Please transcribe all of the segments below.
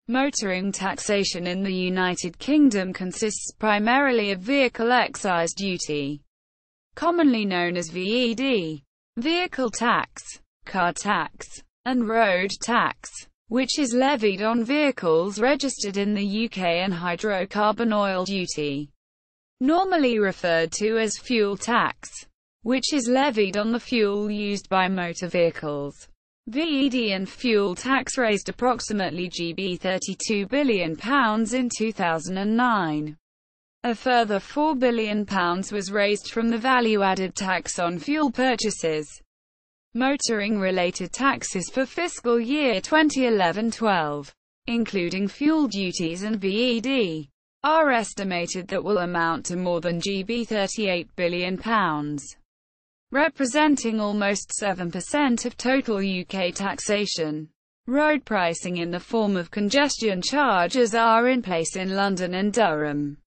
Motoring taxation in the United Kingdom consists primarily of vehicle excise duty, commonly known as VED, vehicle tax, car tax, and road tax, which is levied on vehicles registered in the UK, and hydrocarbon oil duty, normally referred to as fuel tax, which is levied on the fuel used by motor vehicles. VED and fuel tax raised approximately GB £32 billion in 2009. A further £4 billion was raised from the value-added tax on fuel purchases. Motoring-related taxes for fiscal year 2011-12, including fuel duties and VED, are estimated that will amount to more than GB £38 billion. Representing almost 7% of total UK taxation. Road pricing in the form of congestion charges are in place in London and Durham.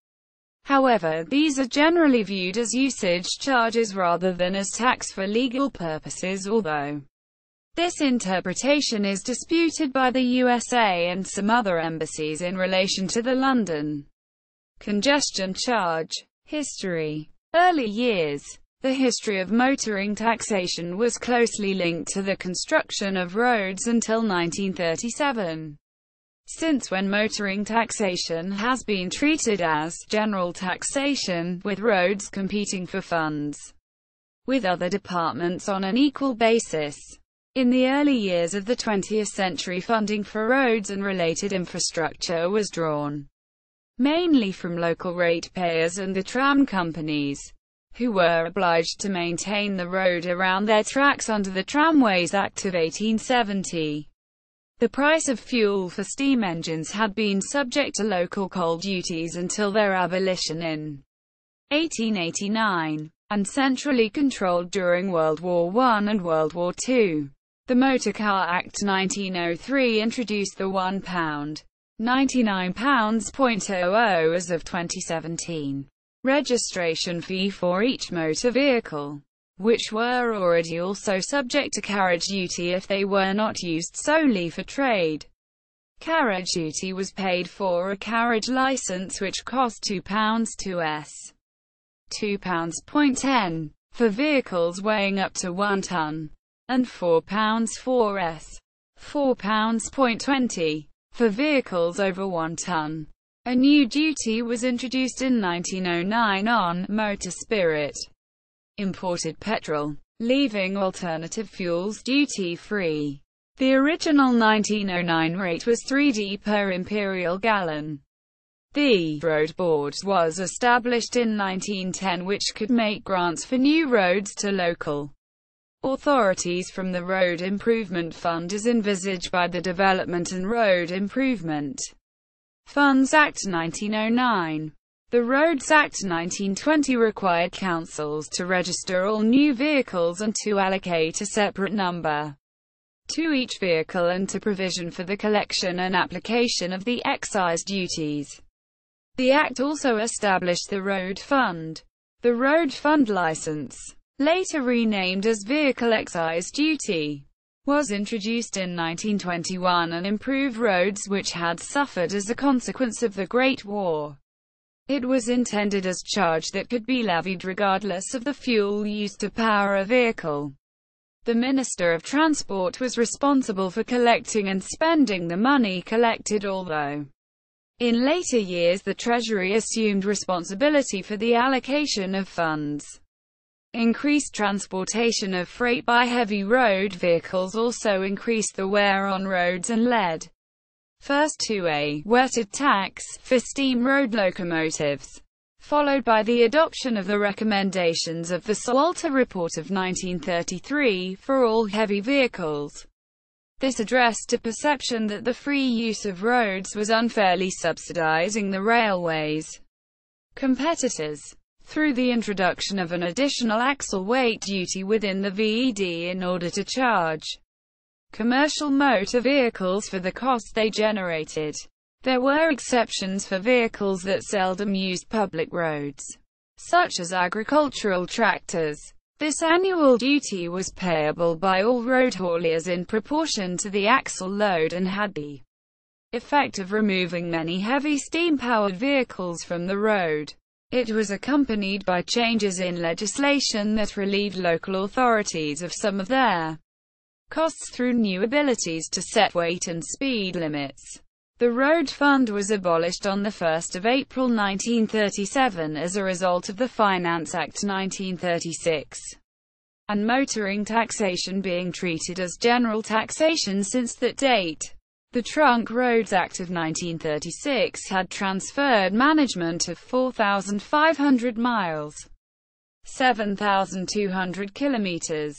However, these are generally viewed as usage charges rather than as tax for legal purposes, although this interpretation is disputed by the USA and some other embassies in relation to the London congestion charge. History. Early years. The history of motoring taxation was closely linked to the construction of roads until 1937. Since when motoring taxation has been treated as general taxation, with roads competing for funds with other departments on an equal basis. In the early years of the 20th century, funding for roads and related infrastructure was drawn mainly from local ratepayers and the tram companies, who were obliged to maintain the road around their tracks under the Tramways Act of 1870. The price of fuel for steam engines had been subject to local coal duties until their abolition in 1889, and centrally controlled during World War I and World War II. The Motor Car Act 1903 introduced the £1, £99.00 as of 2017. Registration fee for each motor vehicle, which were already also subject to carriage duty if they were not used solely for trade. Carriage duty was paid for a carriage license, which cost £2 to s. £2.10 for vehicles weighing up to 1 ton, and £4 for s. £4.20 for vehicles over 1 ton. A new duty was introduced in 1909 on motor spirit, imported petrol, leaving alternative fuels duty-free. The original 1909 rate was 3d per imperial gallon. The Road Board was established in 1910, which could make grants for new roads to local authorities from the Road Improvement Fund as envisaged by the Development and Road Improvement Funds Act 1909. The Roads Act 1920 required councils to register all new vehicles and to allocate a separate number to each vehicle, and to provision for the collection and application of the excise duties. The Act also established the Road Fund. The Road Fund Licence, later renamed as Vehicle Excise Duty, was introduced in 1921 and improved roads which had suffered as a consequence of the Great War. It was intended as charge that could be levied regardless of the fuel used to power a vehicle. The Minister of Transport was responsible for collecting and spending the money collected, although in later years the Treasury assumed responsibility for the allocation of funds. Increased transportation of freight by heavy road vehicles also increased the wear on roads and led first to a wetted tax for steam road locomotives, followed by the adoption of the recommendations of the Salter Report of 1933 for all heavy vehicles. This addressed a perception that the free use of roads was unfairly subsidizing the railways' competitors, through the introduction of an additional axle weight duty within the VED in order to charge commercial motor vehicles for the cost they generated. There were exceptions for vehicles that seldom used public roads, such as agricultural tractors. This annual duty was payable by all road hauliers in proportion to the axle load and had the effect of removing many heavy steam-powered vehicles from the road. It was accompanied by changes in legislation that relieved local authorities of some of their costs through new abilities to set weight and speed limits. The road fund was abolished on 1 April 1937 as a result of the Finance Act 1936, and motoring taxation being treated as general taxation since that date. The Trunk Roads Act of 1936 had transferred management of 4,500 miles, 7,200 kilometers,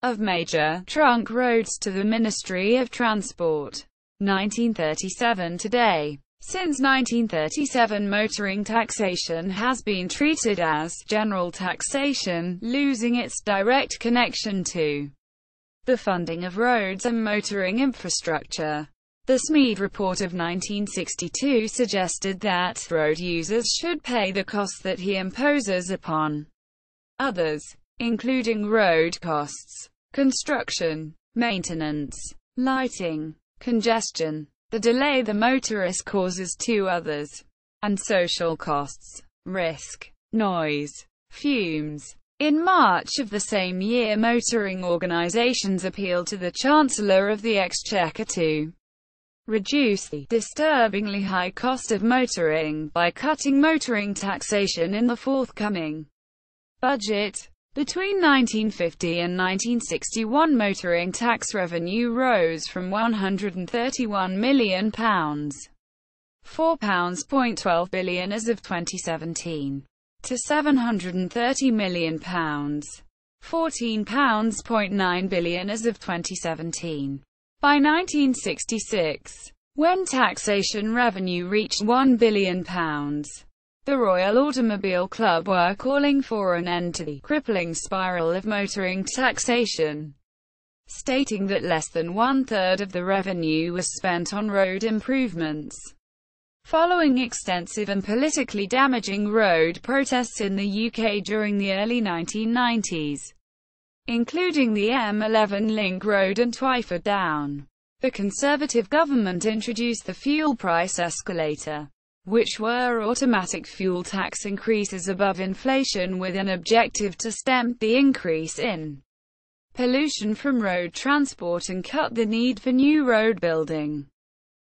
of major trunk roads to the Ministry of Transport. 1937 today. Since 1937, motoring taxation has been treated as general taxation, losing its direct connection to the funding of roads and motoring infrastructure. The Smead Report of 1962 suggested that road users should pay the costs that he imposes upon others, including road costs, construction, maintenance, lighting, congestion, the delay the motorist causes to others, and social costs, risk, noise, fumes. In March of the same year, motoring organizations appealed to the Chancellor of the Exchequer to reduce the disturbingly high cost of motoring by cutting motoring taxation in the forthcoming budget. Between 1950 and 1961, motoring tax revenue rose from £131 million, £4.12 billion as of 2017, to £730 million, £14.9 billion as of 2017. By 1966, when taxation revenue reached £1 billion, the Royal Automobile Club were calling for an end to the crippling spiral of motoring taxation, stating that less than one-third of the revenue was spent on road improvements. Following extensive and politically damaging road protests in the UK during the early 1990s, including the M11 Link Road and Twyford Down, the Conservative government introduced the fuel price escalator, which were automatic fuel tax increases above inflation with an objective to stem the increase in pollution from road transport and cut the need for new road building.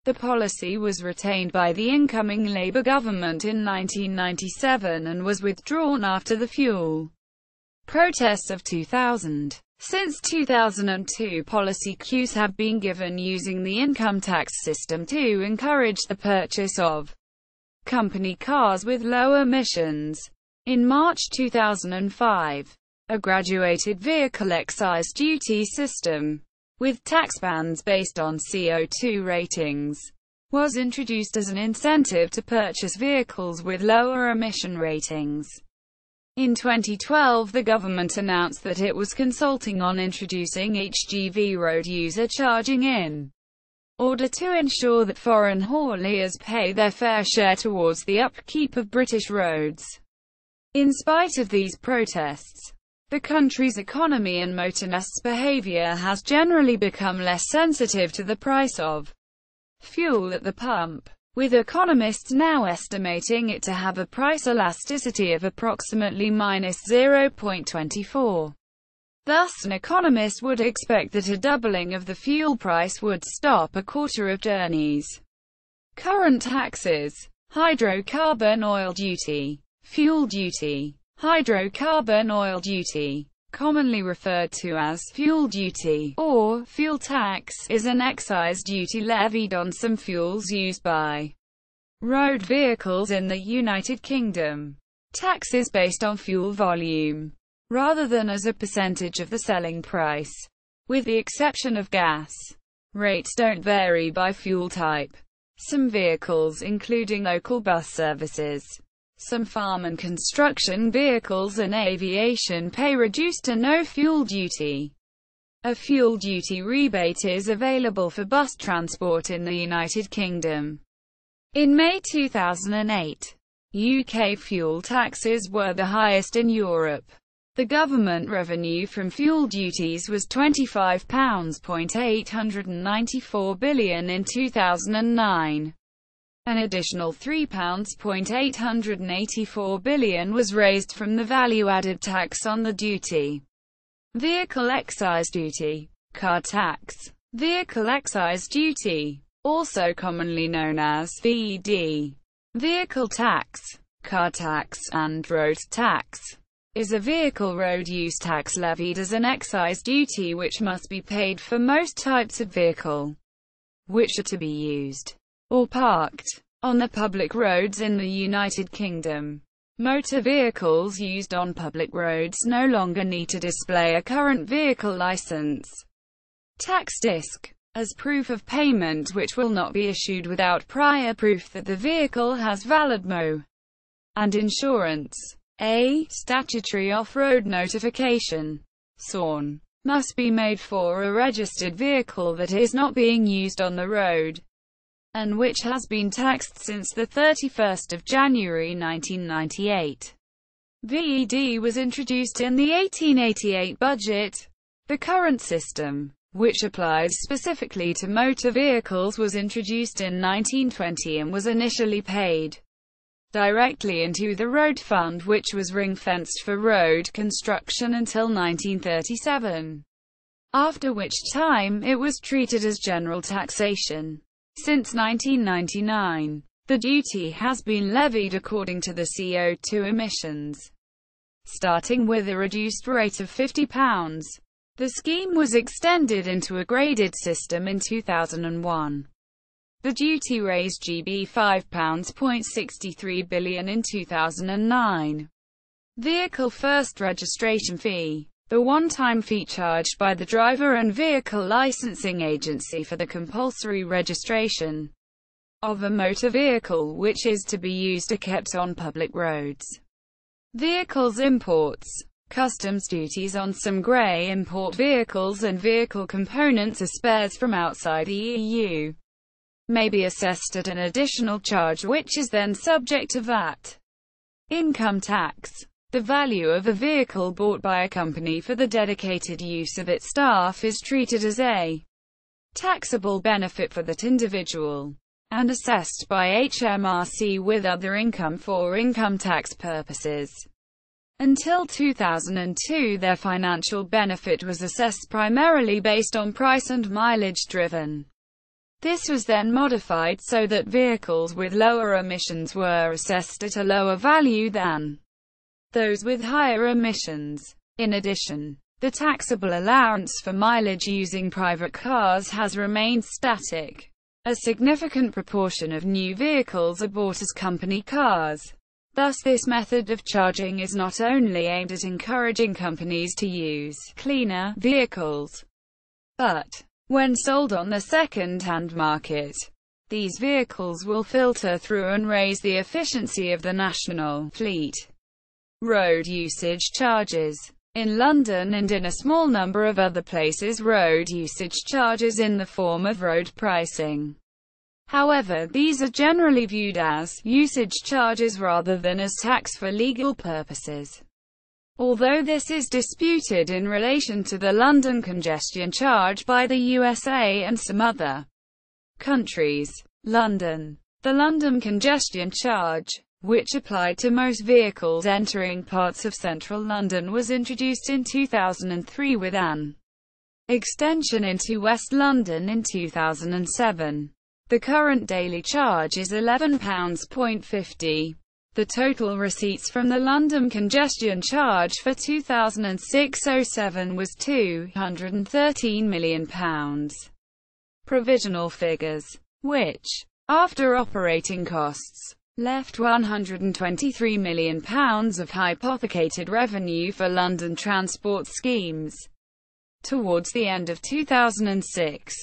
The policy was retained by the incoming Labour government in 1997 and was withdrawn after the fuel protests of 2000. Since 2002, policy cues have been given using the income tax system to encourage the purchase of company cars with low emissions. In March 2005, a graduated vehicle excise duty system, with tax bands based on CO2 ratings, was introduced as an incentive to purchase vehicles with lower emission ratings. In 2012, the government announced that it was consulting on introducing HGV road user charging in order to ensure that foreign hauliers pay their fair share towards the upkeep of British roads. In spite of these protests, the country's economy and motorists' behaviour has generally become less sensitive to the price of fuel at the pump, with economists now estimating it to have a price elasticity of approximately -0.24. Thus, an economist would expect that a doubling of the fuel price would stop a quarter of journeys. Current taxes: hydrocarbon oil duty, fuel duty. Hydrocarbon oil duty, commonly referred to as fuel duty or fuel tax, is an excise duty levied on some fuels used by road vehicles in the United Kingdom. Tax is based on fuel volume, rather than as a percentage of the selling price. With the exception of gas, rates don't vary by fuel type. Some vehicles, including local bus services, some farm and construction vehicles and aviation, pay reduced to no fuel duty. A fuel duty rebate is available for bus transport in the United Kingdom. In May 2008, UK fuel taxes were the highest in Europe. The government revenue from fuel duties was £25.894 billion in 2009. An additional £3.884 billion was raised from the value-added tax on the duty. Vehicle excise duty, car tax, vehicle excise duty, also commonly known as VED, vehicle tax, car tax, and road tax, is a vehicle road use tax levied as an excise duty which must be paid for most types of vehicle which are to be used or parked on the public roads in the United Kingdom. Motor vehicles used on public roads no longer need to display a current vehicle license tax disc as proof of payment, which will not be issued without prior proof that the vehicle has valid MO and insurance. A statutory off-road notification (SON) must be made for a registered vehicle that is not being used on the road, and which has been taxed since the 31st of January 1998. VED was introduced in the 1888 budget. The current system, which applies specifically to motor vehicles, was introduced in 1920 and was initially paid directly into the road fund, which was ring-fenced for road construction until 1937, after which time it was treated as general taxation. Since 1999, the duty has been levied according to the CO2 emissions, starting with a reduced rate of £50. The scheme was extended into a graded system in 2001. The duty raised GB £5.63 billion in 2009. Vehicle first registration fee, the one-time fee charged by the driver and vehicle licensing agency for the compulsory registration of a motor vehicle which is to be used or kept on public roads. Vehicles imports, customs duties on some grey import vehicles and vehicle components or spares from outside the EU may be assessed at an additional charge which is then subject to VAT. Income tax. The value of a vehicle bought by a company for the dedicated use of its staff is treated as a taxable benefit for that individual, and assessed by HMRC with other income for income tax purposes. Until 2002, their financial benefit was assessed primarily based on price and mileage driven. This was then modified so that vehicles with lower emissions were assessed at a lower value than those with higher emissions. In addition, the taxable allowance for mileage using private cars has remained static. A significant proportion of new vehicles are bought as company cars. Thus, this method of charging is not only aimed at encouraging companies to use cleaner vehicles, but when sold on the second-hand market, these vehicles will filter through and raise the efficiency of the national fleet. Road usage charges. In London and in a small number of other places, road usage charges in the form of road pricing. However, these are generally viewed as usage charges rather than as tax for legal purposes. Although this is disputed in relation to the London congestion charge by the USA and some other countries. London. The London congestion charge, which applied to most vehicles entering parts of central London, was introduced in 2003 with an extension into West London in 2007. The current daily charge is £11.50. The total receipts from the London congestion charge for 2006-07 was £213 million. Provisional figures, which, after operating costs, left £123 million of hypothecated revenue for London transport schemes. Towards the end of 2006,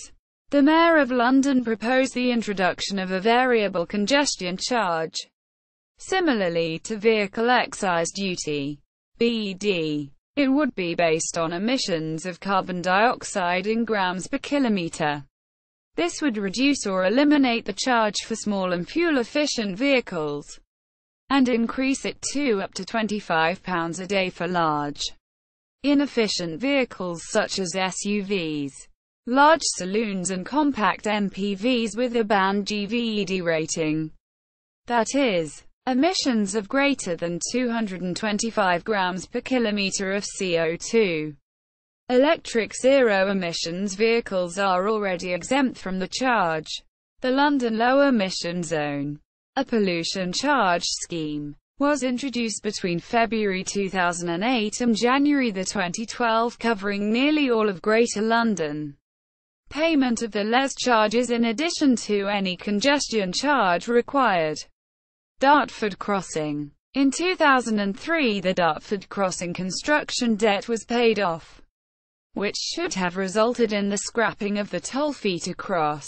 the Mayor of London proposed the introduction of a variable congestion charge, similarly to vehicle excise duty, (VED). It would be based on emissions of carbon dioxide in grams per kilometre. This would reduce or eliminate the charge for small and fuel-efficient vehicles, and increase it to up to £25 a day for large inefficient vehicles such as SUVs, large saloons and compact MPVs with a banned GVED rating, that is, emissions of greater than 225 grams per kilometer of CO2. Electric zero-emissions vehicles are already exempt from the charge. The London Low Emission Zone, a pollution charge scheme, was introduced between February 2008 and January 2012, covering nearly all of Greater London. Payment of the LES charges in addition to any congestion charge required. Dartford Crossing. In 2003, the Dartford Crossing construction debt was paid off, which should have resulted in the scrapping of the toll fee to cross.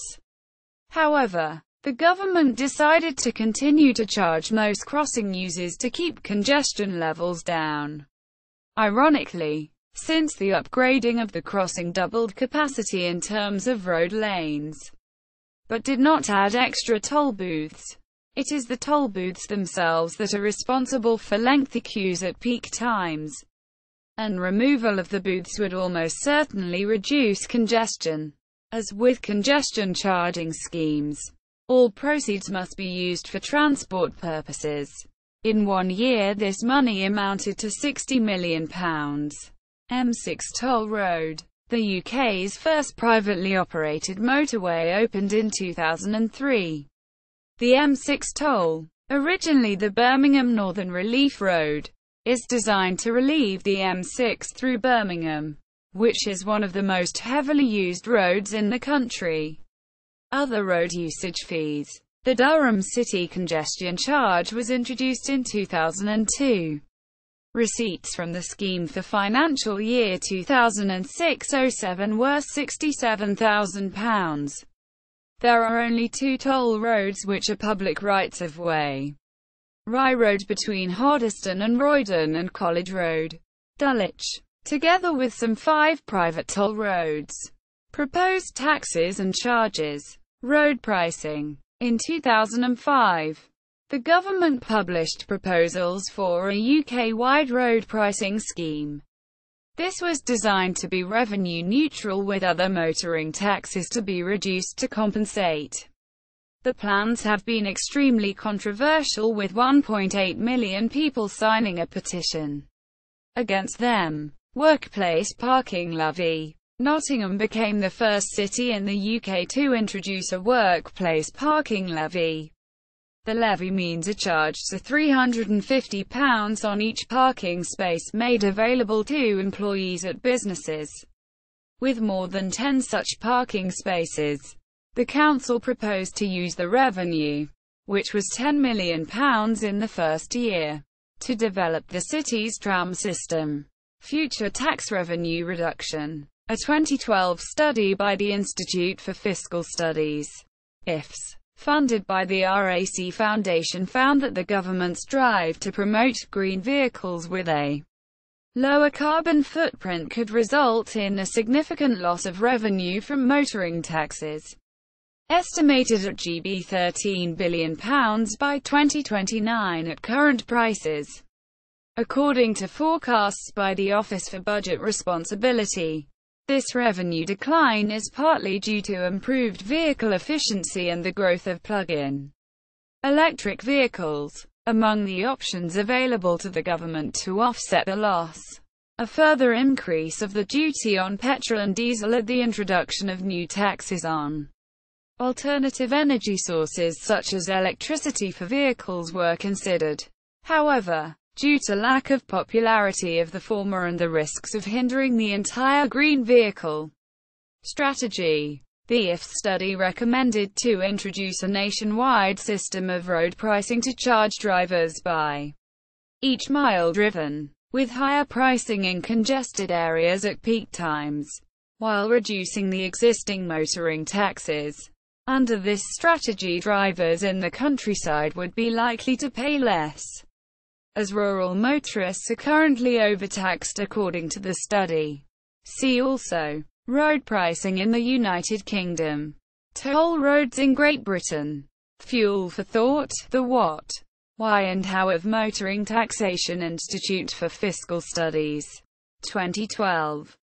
However, the government decided to continue to charge most crossing users to keep congestion levels down. Ironically, since the upgrading of the crossing doubled capacity in terms of road lanes, but did not add extra toll booths. It is the toll booths themselves that are responsible for lengthy queues at peak times, and removal of the booths would almost certainly reduce congestion. As with congestion charging schemes, all proceeds must be used for transport purposes. In 1 year this money amounted to £60 million. M6 Toll Road. The UK's first privately operated motorway opened in 2003. The M6 toll, originally the Birmingham Northern Relief Road, is designed to relieve the M6 through Birmingham, which is one of the most heavily used roads in the country. Other road usage fees. The Durham City Congestion Charge was introduced in 2002. Receipts from the scheme for financial year 2006-07 were £67,000. There are only 2 toll roads which are public rights-of-way. Rye Road between Hoddesdon and Roydon and College Road, Dulwich, together with some 5 private toll roads. Proposed taxes and charges. Road pricing. In 2005, the government published proposals for a UK-wide road pricing scheme. This was designed to be revenue neutral, with other motoring taxes to be reduced to compensate. The plans have been extremely controversial, with 1.8 million people signing a petition against them. Workplace parking levy. Nottingham became the first city in the UK to introduce a workplace parking levy. The levy means a charge to £350 on each parking space made available to employees at businesses with more than 10 such parking spaces. The council proposed to use the revenue, which was £10 million in the first year, to develop the city's tram system. Future tax revenue reduction. A 2012 study by the Institute for Fiscal Studies, IFS, funded by the RAC Foundation, found that the government's drive to promote green vehicles with a lower carbon footprint could result in a significant loss of revenue from motoring taxes, estimated at GB £13 billion by 2029 at current prices. According to forecasts by the Office for Budget Responsibility, this revenue decline is partly due to improved vehicle efficiency and the growth of plug-in electric vehicles. Among the options available to the government to offset the loss, a further increase of the duty on petrol and diesel and the introduction of new taxes on alternative energy sources such as electricity for vehicles were considered. However, due to lack of popularity of the former and the risks of hindering the entire green vehicle strategy, the IFS study recommended to introduce a nationwide system of road pricing to charge drivers by each mile driven, with higher pricing in congested areas at peak times, while reducing the existing motoring taxes. Under this strategy, drivers in the countryside would be likely to pay less, as rural motorists are currently overtaxed according to the study. See also road pricing in the United Kingdom, toll roads in Great Britain. Fuel for thought, the what, why and how of Motoring Taxation Institute for Fiscal Studies. 2012.